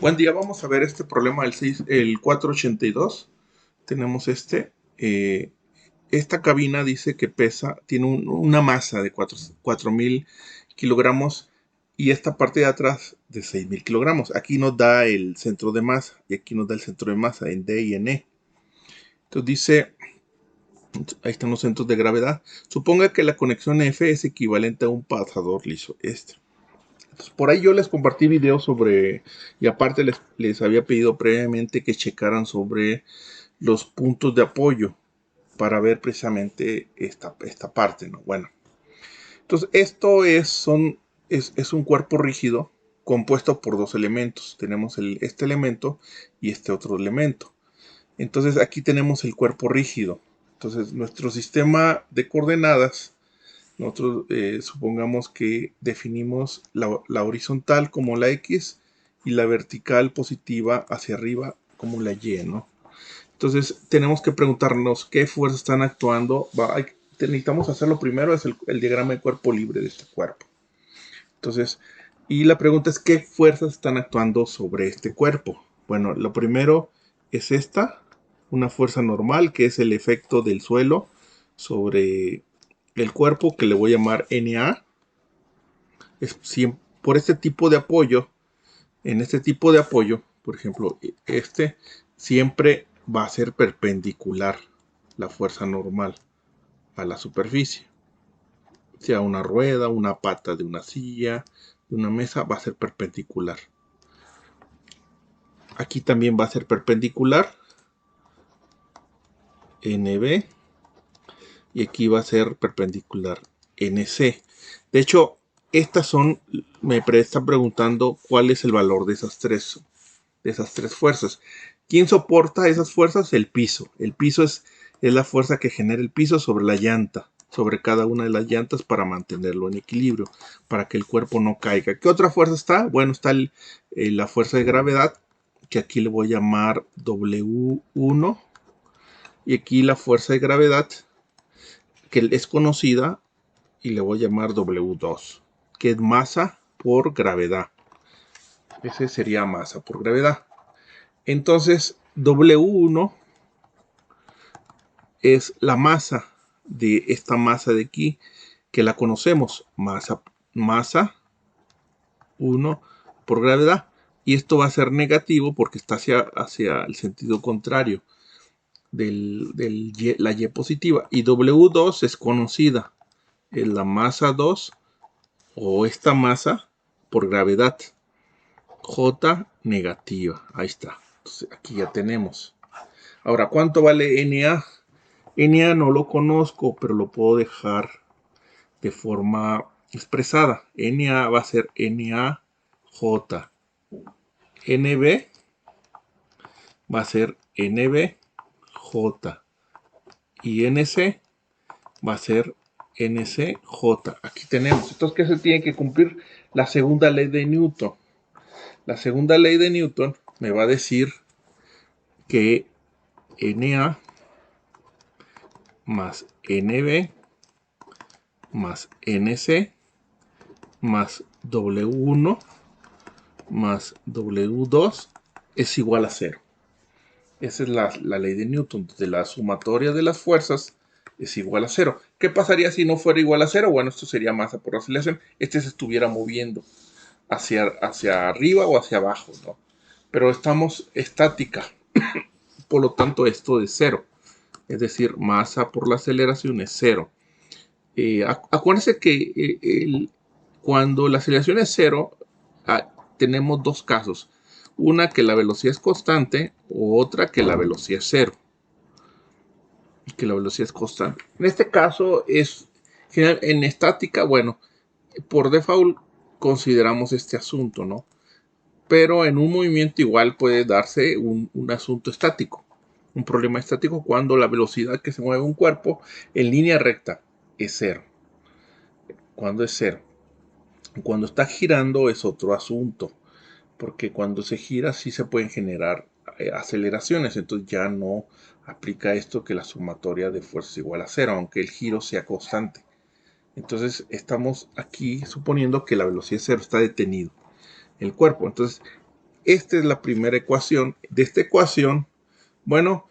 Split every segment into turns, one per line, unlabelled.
Buen día, vamos a ver este problema el 482. Tenemos esta cabina dice que tiene una masa de 4000 kilogramos y esta parte de atrás de 6000 kilogramos. Aquí nos da el centro de masa y aquí nos da el centro de masa en D y en E. Entonces dice, ahí están los centros de gravedad. Suponga que la conexión F es equivalente a un pasador liso. Por ahí yo les compartí videos sobre, y aparte les había pedido previamente que checaran sobre los puntos de apoyo para ver precisamente esta parte, ¿no? Bueno, entonces esto es un cuerpo rígido compuesto por dos elementos. Tenemos este elemento y este otro elemento. Entonces aquí tenemos el cuerpo rígido. Entonces nuestro sistema de coordenadas, nosotros supongamos que definimos la horizontal como la X y la vertical positiva hacia arriba como la Y, ¿no? Entonces tenemos que preguntarnos qué fuerzas están actuando. Necesitamos hacerlo primero, es el diagrama de cuerpo libre de este cuerpo. Entonces, y la pregunta es qué fuerzas están actuando sobre este cuerpo. Bueno, lo primero es una fuerza normal, que es el efecto del suelo sobre el cuerpo, que le voy a llamar NA. Por este tipo de apoyo, en este tipo de apoyo, por ejemplo, siempre va a ser perpendicular la fuerza normal a la superficie. Sea una rueda, una pata de una silla, de una mesa, va a ser perpendicular. Aquí también va a ser perpendicular NB y aquí va a ser perpendicular NC. De hecho, me están preguntando cuál es el valor de esas tres fuerzas. ¿Quién soporta esas fuerzas? El piso. El piso es la fuerza que genera el piso sobre la llanta, sobre cada una de las llantas para mantenerlo en equilibrio, para que el cuerpo no caiga. ¿Qué otra fuerza está? Bueno, está la fuerza de gravedad, que aquí le voy a llamar W1, y aquí la fuerza de gravedad, que es conocida, y le voy a llamar W2, que es masa por gravedad. Ese sería masa por gravedad. Entonces, W1 es la masa de esta masa de aquí, que la conocemos, masa 1 por gravedad. Y esto va a ser negativo porque está hacia el sentido contrario la Y positiva. Y W2 es conocida, es la masa 2 o esta masa por gravedad. J negativa, ahí está. Entonces aquí ya tenemos. Ahora, ¿cuánto vale NA? NA no lo conozco, pero lo puedo dejar de forma expresada. NA va a ser NaJ. NB va a ser NBJ. Y NC va a ser NCJ. Aquí tenemos. Entonces, ¿qué se tiene que cumplir? La segunda ley de Newton. La segunda ley de Newton me va a decir que Na más NB más NC más W1 más W2 es igual a 0. Esa es la ley de Newton. De la sumatoria de las fuerzas es igual a 0. ¿Qué pasaría si no fuera igual a 0? Bueno, esto sería masa por aceleración. Se estuviera moviendo hacia arriba o hacia abajo, ¿no? Pero estamos estática. Por lo tanto, esto es 0. Es decir, masa por la aceleración es 0. Acuérdense que cuando la aceleración es 0, tenemos dos casos. Una que la velocidad es constante o otra que la velocidad es 0. Que la velocidad es constante. En este caso es en estática, bueno, por default consideramos este asunto, ¿no? Pero en un movimiento igual puede darse un asunto estático, un problema estático cuando la velocidad que se mueve un cuerpo en línea recta es 0. Cuando es 0. Cuando está girando es otro asunto, porque cuando se gira sí se pueden generar aceleraciones, entonces ya no aplica esto que la sumatoria de fuerzas es igual a 0, aunque el giro sea constante. Entonces estamos aquí suponiendo que la velocidad es 0, está detenido el cuerpo. Entonces esta es la primera ecuación. De esta ecuación, bueno,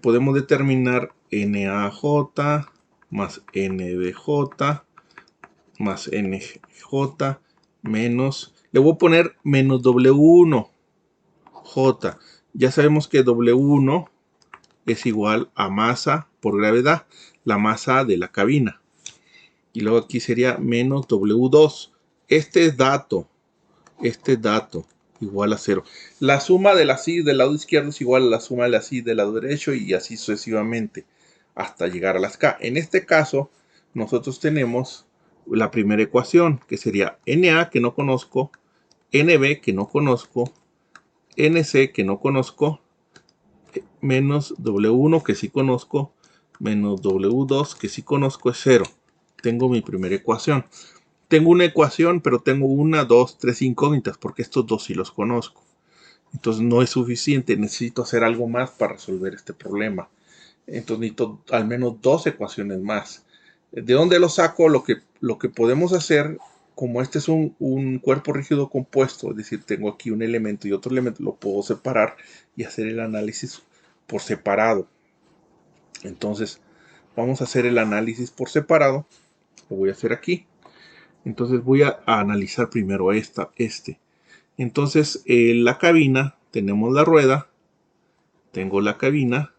podemos determinar NaJ más NBJ más NJ menos, le voy a poner menos W1J. Ya sabemos que W1 es igual a masa por gravedad, la masa de la cabina. Y luego aquí sería menos W2. Este dato igual a 0. La suma de las y del lado izquierdo es igual a la suma de las y del lado derecho y así sucesivamente hasta llegar a las K. En este caso, nosotros tenemos la primera ecuación que sería Na que no conozco, Nb que no conozco, Nc que no conozco, menos W1 que sí conozco, menos W2 que sí conozco es 0. Tengo mi primera ecuación. Tengo una ecuación, pero tengo 1, 2, 3 incógnitas, porque estos dos sí los conozco. Entonces no es suficiente, necesito hacer algo más para resolver este problema. Entonces necesito al menos 2 ecuaciones más. ¿De dónde lo saco? Lo que podemos hacer, como este es un cuerpo rígido compuesto, es decir, tengo aquí un elemento y otro elemento, lo puedo separar y hacer el análisis por separado. Entonces vamos a hacer el análisis por separado. Lo voy a hacer aquí. Entonces voy a analizar primero este. Entonces la cabina, tenemos la rueda, tengo la cabina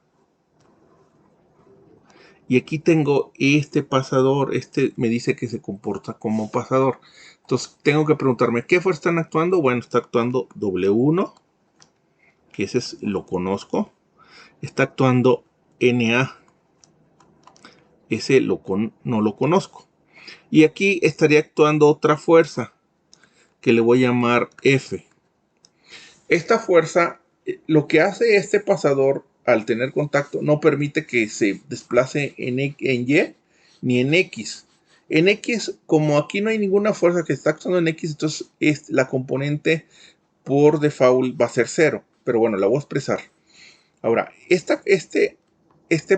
y aquí tengo este pasador. Este me dice que se comporta como pasador. Entonces tengo que preguntarme, ¿qué fuerza están actuando? Bueno, está actuando W1, que ese lo conozco. Está actuando NA, ese no lo conozco. Y aquí estaría actuando otra fuerza, que le voy a llamar F. Esta fuerza, lo que hace este pasador al tener contacto, no permite que se desplace en Y ni en X. En X, como aquí no hay ninguna fuerza que está actuando en X, entonces la componente por default va a ser 0. Pero bueno, la voy a expresar. Ahora, este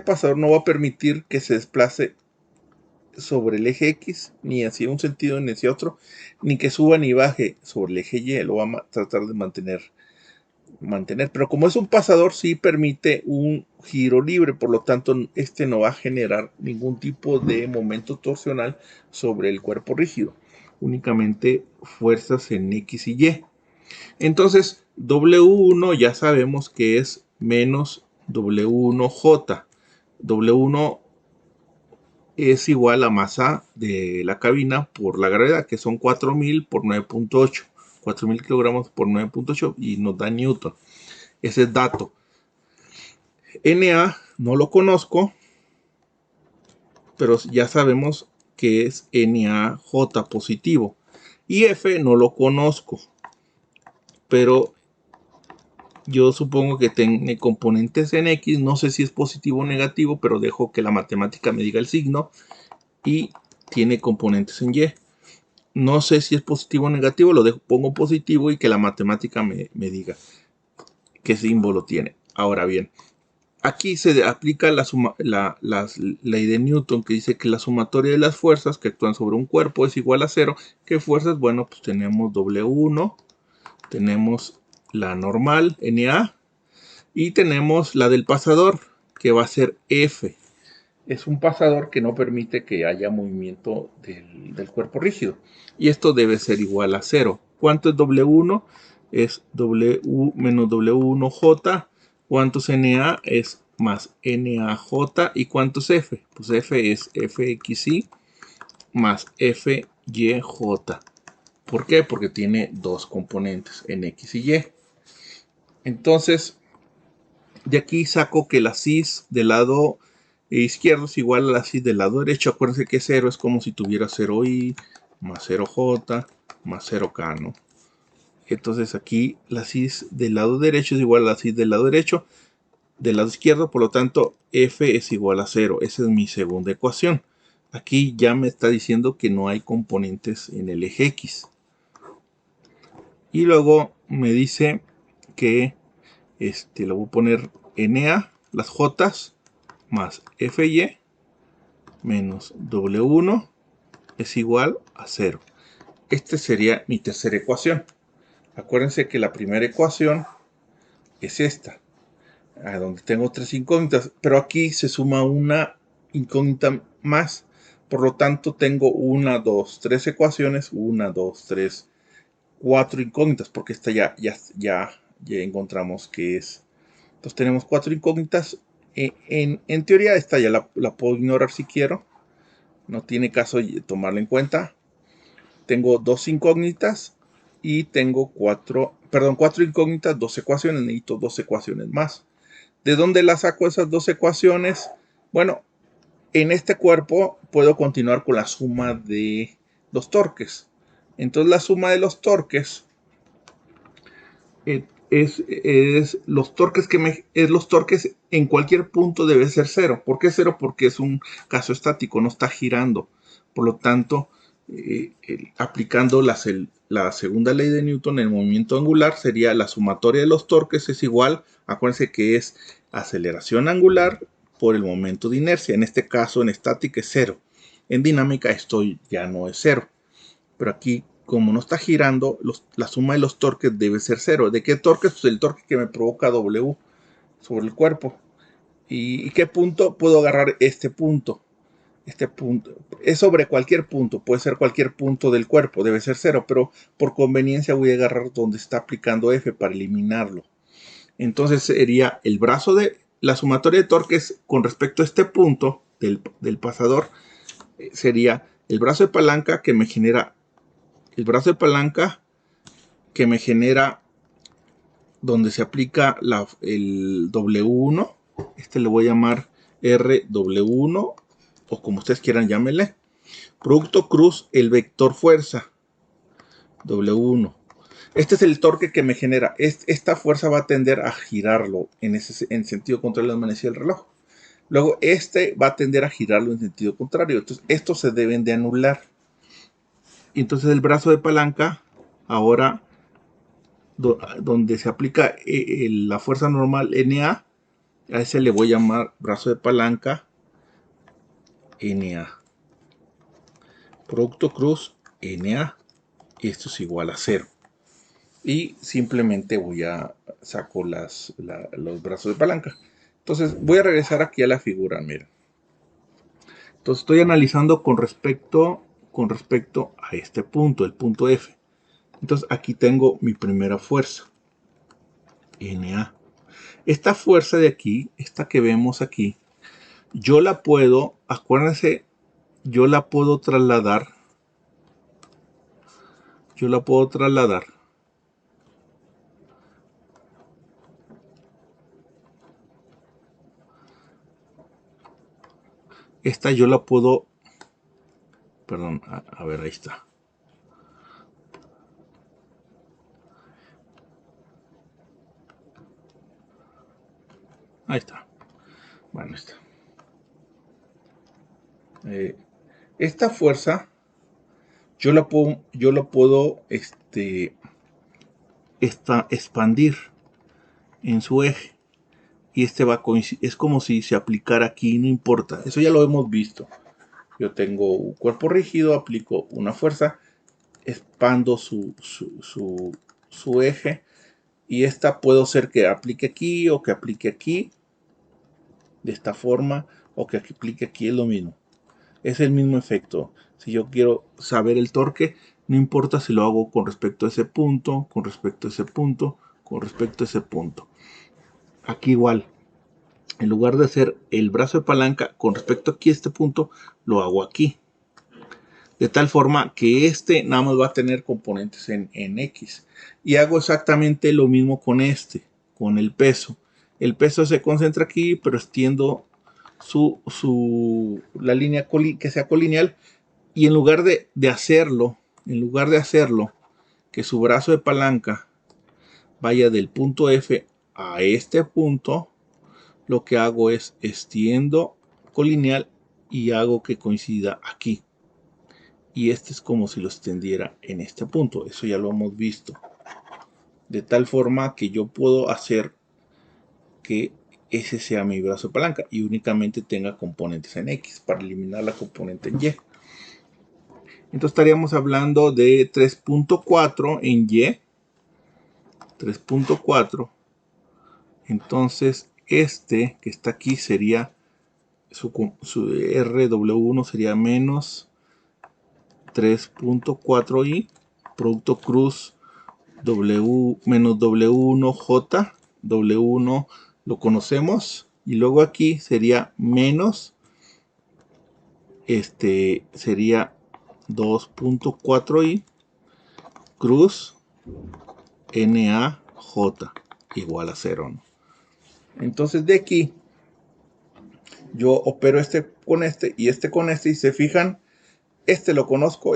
pasador no va a permitir que se desplace sobre el eje X, ni hacia un sentido ni hacia otro, ni que suba ni baje sobre el eje Y. Lo va a tratar de mantener. Pero como es un pasador, sí permite un giro libre, por lo tanto este no va a generar ningún tipo de momento torsional sobre el cuerpo rígido, únicamente fuerzas en X y Y. Entonces W1 ya sabemos que es menos W1J. W1 es igual a masa de la cabina por la gravedad, que son 4000 por 9.8. 4000 kilogramos por 9.8 y nos da Newton. Ese es dato. Na no lo conozco, pero ya sabemos que es NaJ positivo. Y F no lo conozco, pero yo supongo que tiene componentes en X. No sé si es positivo o negativo, pero dejo que la matemática me diga el signo. Y tiene componentes en Y. No sé si es positivo o negativo, pongo positivo y que la matemática me diga qué símbolo tiene. Ahora bien, aquí se aplica la ley de Newton, que dice que la sumatoria de las fuerzas que actúan sobre un cuerpo es igual a 0. ¿Qué fuerzas? Bueno, pues tenemos W1, tenemos la normal, Na, y tenemos la del pasador, que va a ser F. Es un pasador que no permite que haya movimiento del cuerpo rígido. Y esto debe ser igual a 0. ¿Cuánto es W1? Es W menos W1J. ¿Cuánto es Na? Es más NaJ. ¿Y cuánto es F? Pues F es Fxy más Fyj. ¿Por qué? Porque tiene dos componentes, en X y Y. Entonces, de aquí saco que la cis del lado izquierdo es igual a la cis del lado derecho. Acuérdense que 0 es como si tuviera 0i más 0j más 0k, ¿no? Entonces aquí la cis del lado derecho es igual a la cis del lado derecho, del lado izquierdo, por lo tanto f es igual a 0. Esa es mi segunda ecuación. Aquí ya me está diciendo que no hay componentes en el eje X. Y luego me dice que le voy a poner Na, las J, más Fy menos W1 es igual a 0. Esta sería mi tercera ecuación. Acuérdense que la primera ecuación es esta, donde tengo tres incógnitas, pero aquí se suma una incógnita más. Por lo tanto, tengo una, dos, tres ecuaciones, una, dos, tres, cuatro incógnitas, porque esta ya encontramos que es. Entonces tenemos cuatro incógnitas. En teoría esta ya la puedo ignorar si quiero. No tiene caso tomarla en cuenta. Tengo dos incógnitas y tengo cuatro incógnitas, dos ecuaciones. Necesito dos ecuaciones más. ¿De dónde las saco esas dos ecuaciones? Bueno, en este cuerpo puedo continuar con la suma de los torques. Entonces la suma de los torques es los torques los torques en cualquier punto debe ser cero. ¿Por qué cero? Porque es un caso estático, no está girando. Por lo tanto, aplicando la segunda ley de Newton, el movimiento angular sería la sumatoria de los torques es igual, acuérdense que es aceleración angular por el momento de inercia. En este caso, en estática es cero. En dinámica esto ya no es cero. Pero aquí, como no está girando, la suma de los torques debe ser cero. ¿De qué torque? Pues el torque que me provoca W sobre el cuerpo. ¿Y qué punto? Puedo agarrar este punto. Este punto es sobre cualquier punto, puede ser cualquier punto del cuerpo, debe ser cero, pero por conveniencia voy a agarrar donde está aplicando F para eliminarlo. Entonces sería el brazo de la sumatoria de torques con respecto a este punto del pasador, sería el brazo de palanca que me genera donde se aplica el W1. Este le voy a llamar RW1 o como ustedes quieran llámenle. Producto cruz el vector fuerza W1. Este es el torque que me genera. Esta fuerza va a tender a girarlo en sentido contrario al manecilla del reloj. Luego este va a tender a girarlo en sentido contrario. Entonces estos se deben de anular. Y entonces el brazo de palanca ahora donde se aplica la fuerza normal NA, a ese le voy a llamar brazo de palanca NA. Producto cruz NA. Y esto es igual a 0. Y simplemente saco los brazos de palanca. Entonces voy a regresar aquí a la figura, miren. Entonces estoy analizando con respecto a este punto, el punto F. Entonces aquí tengo mi primera fuerza, NA. Esta fuerza de aquí, esta que vemos aquí, yo la puedo, acuérdense, yo la puedo trasladar. Esta yo la puedo, perdón, a ver, ahí está. Ahí está. Bueno, está. Esta fuerza yo la puedo expandir en su eje. Y este va a coincidir, es como si se aplicara aquí, no importa. Eso ya lo hemos visto. Yo tengo un cuerpo rígido, aplico una fuerza, expando su eje. Y esta puedo ser que aplique aquí o que aplique aquí. De esta forma. O que aplique aquí, es lo mismo. Es el mismo efecto. Si yo quiero saber el torque, no importa si lo hago con respecto a ese punto, con respecto a ese punto, con respecto a ese punto. Aquí igual, en lugar de hacer el brazo de palanca con respecto aquí a este punto, lo hago aquí. De tal forma que este nada más va a tener componentes en X. Y hago exactamente lo mismo con con el peso. El peso se concentra aquí, pero extiendo la línea que sea colineal. Y en lugar de hacerlo, que su brazo de palanca vaya del punto F a este punto, lo que hago es extiendo colineal y hago que coincida aquí. Y este es como si lo extendiera en este punto. Eso ya lo hemos visto. De tal forma que yo puedo hacer que ese sea mi brazo de palanca y únicamente tenga componentes en X para eliminar la componente en Y. Entonces estaríamos hablando de 3.4 en Y 3.4. Entonces este que está aquí sería su RW1 sería menos 3.4i, producto cruz W menos W1J, W1 lo conocemos, y luego aquí sería menos, sería 2.4i cruz NaJ igual a 0, ¿no? Entonces de aquí yo opero este con este y este con este, y se fijan, este lo conozco,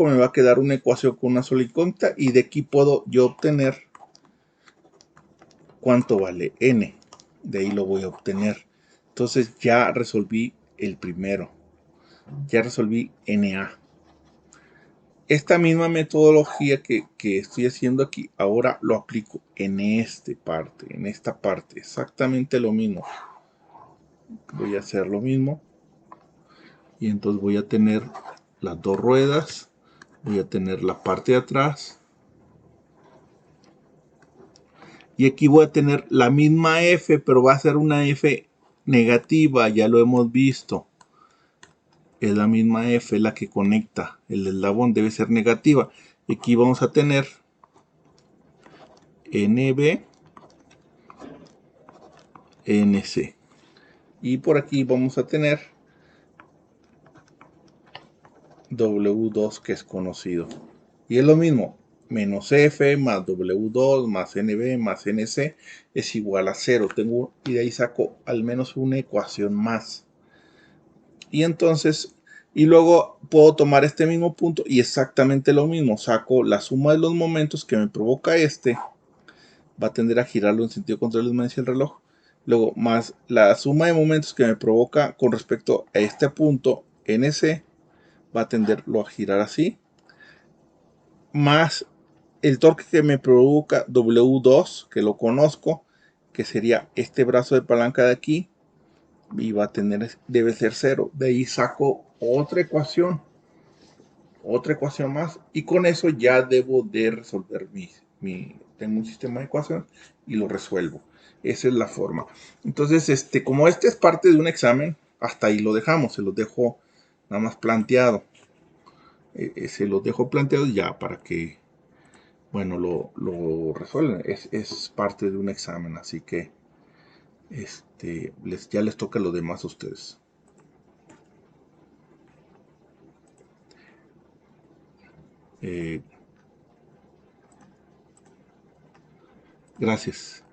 me va a quedar una ecuación con una sola incógnita, y de aquí puedo yo obtener cuánto vale n. De ahí lo voy a obtener. Entonces ya resolví el primero. Ya resolví Na. Esta misma metodología que estoy haciendo aquí, ahora lo aplico en esta parte. Exactamente lo mismo. Voy a hacer lo mismo. Y entonces voy a tener las dos ruedas. Voy a tener la parte de atrás. Y aquí voy a tener la misma F, pero va a ser una F negativa, ya lo hemos visto. Es la misma F la que conecta. El eslabón debe ser negativa. Y aquí vamos a tener NB, NC. Y por aquí vamos a tener W2, que es conocido. Y es lo mismo. Menos F más W2 más NB más NC es igual a 0. Y de ahí saco al menos una ecuación más. Y entonces, y luego puedo tomar este mismo punto y exactamente lo mismo. Saco la suma de los momentos que me provoca va a tender a girarlo en sentido contrario me dice el reloj. Luego, más la suma de momentos que me provoca con respecto a este punto NC, va a tenderlo a girar así. Más el torque que me provoca W2, que lo conozco, que sería este brazo de palanca de aquí, y va a tener, debe ser 0. De ahí saco otra ecuación más, y con eso ya debo de resolver tengo un sistema de ecuaciones y lo resuelvo. Esa es la forma. Entonces, como este es parte de un examen, hasta ahí lo dejamos, se los dejo nada más planteado. Se los dejo planteado ya para que, bueno, lo resuelven. Es parte de un examen, así que ya les toca lo demás a ustedes. Gracias.